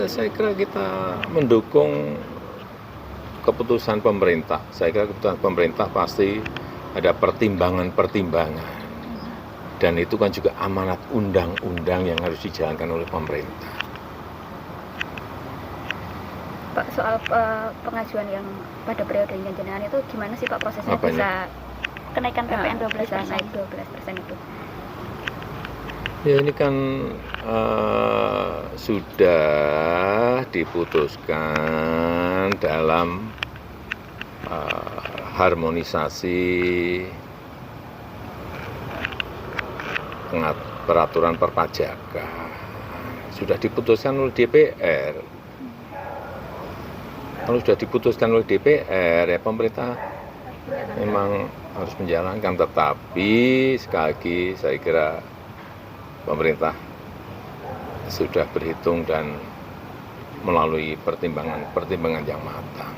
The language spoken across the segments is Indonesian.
saya kira kita mendukung keputusan pemerintah. Saya kira keputusan pemerintah pasti ada pertimbangan-pertimbangan. Dan itu kan juga amanat undang-undang yang harus dijalankan oleh pemerintah. Pak, soal pengajuan yang pada periode jenengan itu gimana sih Pak prosesnya? Apanya? Bisa kenaikan PPN 12%, naik 12% itu? Ya ini kan sudah diputuskan dalam harmonisasi peraturan perpajakan. Sudah diputuskan oleh DPR. Kalau sudah diputuskan oleh DPR, ya pemerintah memang harus menjalankan. Tetapi sekali lagi saya kira pemerintah sudah berhitung dan melalui pertimbangan yang matang.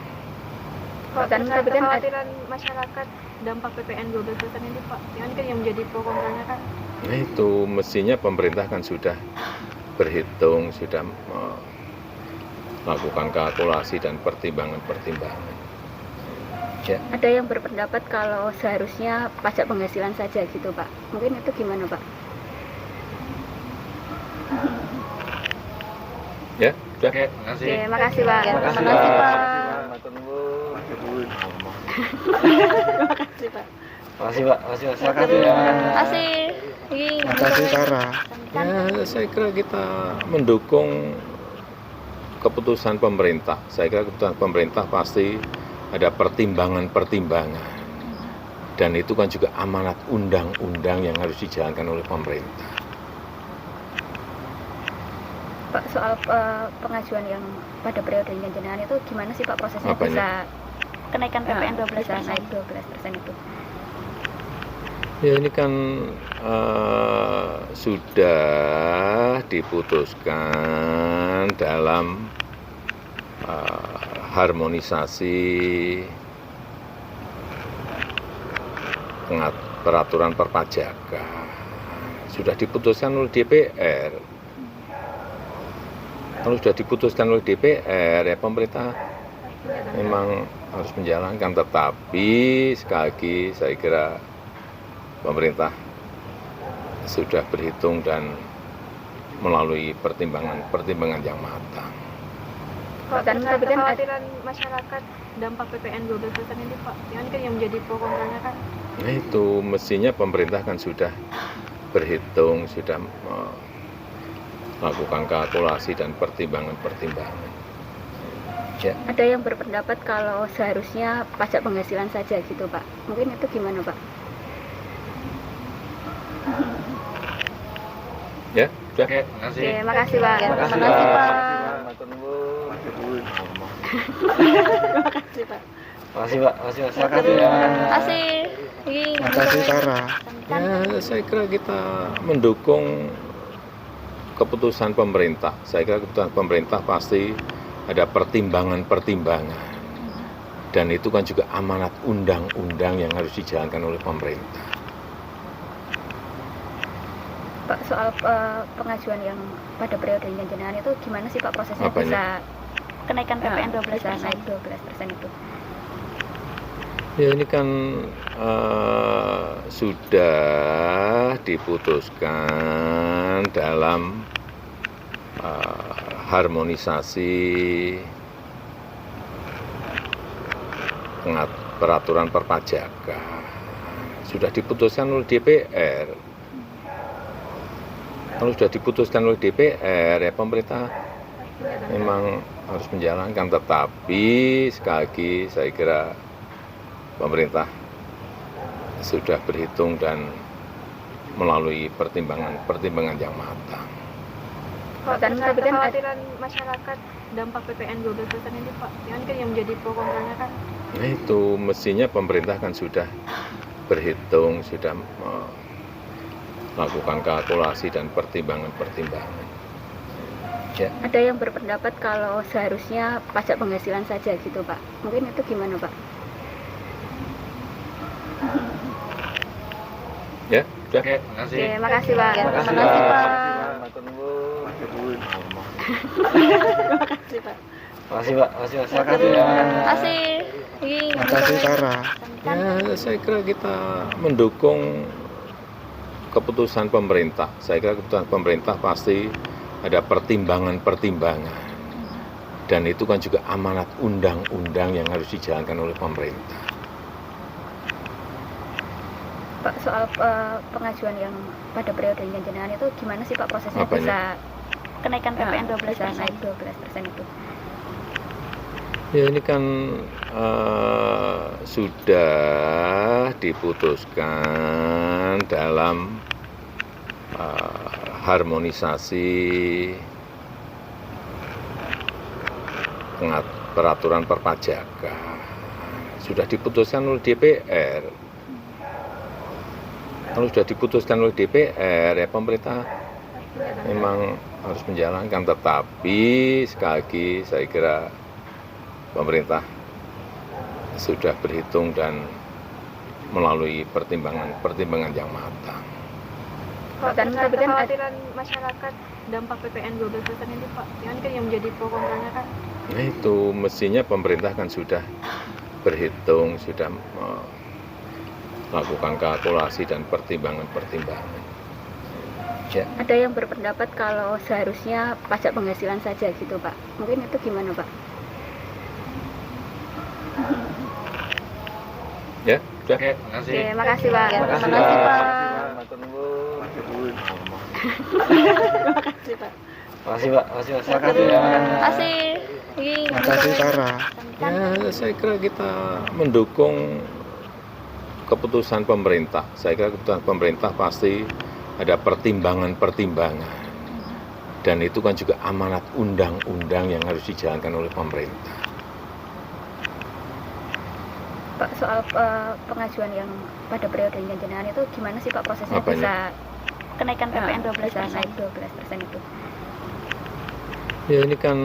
Pak, dan kekhawatiran masyarakat dampak PPN 12% ini Pak, ini kan yang menjadi pro kontranya kan? Nah itu mestinya pemerintah kan sudah berhitung, sudah melakukan kalkulasi dan pertimbangan-pertimbangan. Ya. Ada yang berpendapat kalau seharusnya pajak penghasilan saja gitu Pak. Mungkin itu gimana Pak? Ya, sudah. Oke, makasih. Oke, makasih Pak. Makasih, Makasih Pak. Pak. Makasih, Pak. Makasih, Pak. Makasih, Pak. Makasih, ya. Makasih. Makasih, Sarah. Ya, saya kira kita mendukung keputusan pemerintah. Saya kira keputusan pemerintah pasti ada pertimbangan-pertimbangan. Dan itu kan juga amanat undang-undang yang harus dijalankan oleh pemerintah. Pak, soal pengajuan yang pada periode jenengan itu gimana sih Pak prosesnya? Apanya? Bisa kenaikan PPN 12%, naik 12% itu? Ya ini kan sudah diputuskan dalam harmonisasi peraturan perpajakan. Sudah diputuskan oleh DPR. Kalau sudah diputuskan oleh DPR, ya pemerintah memang harus menjalankan. Tetapi sekali lagi saya kira pemerintah sudah berhitung dan melalui pertimbangan yang matang. Pak, dan kekhawatiran masyarakat dampak PPN 12% ini Pak, ini kan yang menjadi pro kontranya kan? Nah itu mestinya pemerintah kan sudah berhitung, sudah melakukan kalkulasi dan pertimbangan-pertimbangan. Ya. Ada yang berpendapat kalau seharusnya pajak penghasilan saja gitu Pak. Mungkin itu gimana Pak? Ya, sudah. Oke, makasih. Oke, makasih Pak. Makasih, Makasih Pak. Pak. Makasih, Pak. Makasih, Pak. Makasih, Pak. Makasih, ya. Makasih. Makasih, Sarah. Ya, saya kira kita mendukung keputusan pemerintah. Saya kira keputusan pemerintah pasti ada pertimbangan-pertimbangan. Dan itu kan juga amanat undang-undang yang harus dijalankan oleh pemerintah. Pak, soal pengajuan yang pada periode jenengan itu gimana sih Pak prosesnya? Apanya? Bisa kenaikan PPN 12%, naik 12% itu? Ya ini kan sudah diputuskan dalam harmonisasi peraturan perpajakan. Sudah diputuskan oleh DPR. Kalau sudah diputuskan oleh DPR, ya pemerintah memang harus menjalankan. Tetapi sekali lagi saya kira pemerintah sudah berhitung dan melalui pertimbangan yang matang. Pak, dan kekhawatiran masyarakat dampak PPN 12% ini Pak, ini kan yang menjadi pro kontranya kan? Nah itu mestinya pemerintah kan sudah berhitung, sudah melakukan kalkulasi dan pertimbangan-pertimbangan. Ya. Ada yang berpendapat kalau seharusnya pajak penghasilan saja gitu Pak. Mungkin itu gimana Pak? Ya, sudah. Oke, makasih. Oke, makasih Pak. Makasih, Makasih Pak. Pak. Makasih, Pak. Makasih Pak. Makasih Pak, makasih Mas. Makasih ya. Makasih. Makasih Sarah. Ya, saya kira kita mendukung keputusan pemerintah. Saya kira keputusan pemerintah pasti ada pertimbangan-pertimbangan. Dan itu kan juga amanat undang-undang yang harus dijalankan oleh pemerintah. Pak, soal pengajuan yang pada periode jenengan itu gimana sih Pak prosesnya Apanya? bisa kenaikan PPN 12% naik 12% itu? Ya ini kan sudah diputuskan dalam harmonisasi peraturan perpajakan. Sudah diputuskan oleh DPR. Kalau sudah diputuskan oleh DPR, ya pemerintah memang harus menjalankan. Tetapi sekali lagi saya kira pemerintah sudah berhitung dan melalui pertimbangan yang matang. Pak, Dan terkait tapi kan kekhawatiran masyarakat dampak PPN 12% ini Pak, yang kan yang menjadi pro kontranya kan Nah itu mestinya pemerintah kan sudah berhitung, sudah melakukan kalkulasi dan pertimbangan-pertimbangan. Ya. ada yang berpendapat kalau seharusnya pajak penghasilan saja gitu Pak. Mungkin itu gimana Pak? Ya, sudah. Oke, makasih. Oke, makasih Pak. Makasih Makasih Pak. Pak. Matur nuwun. Makasih Pak. Makasih Pak, makasih Mas. Makasih ya. Makasih. Makasih Sarah. Ya, saya kira kita mendukung keputusan pemerintah. Saya kira keputusan pemerintah pasti ada pertimbangan-pertimbangan. Dan itu kan juga amanat undang-undang yang harus dijalankan oleh pemerintah. Pak, soal pengajuan yang pada periode jenengan itu gimana sih Pak prosesnya Apanya? bisa kenaikan PPN 12% naik 12% itu? Ya ini kan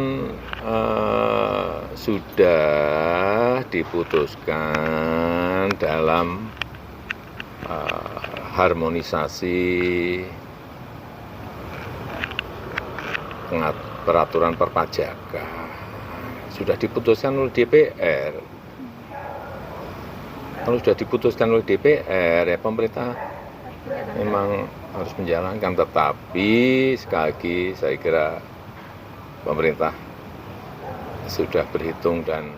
sudah diputuskan dalam harmonisasi peraturan perpajakan. Sudah diputuskan oleh DPR. Kalau sudah diputuskan oleh DPR, ya pemerintah memang harus menjalankan. Tetapi sekali lagi saya kira pemerintah sudah berhitung dan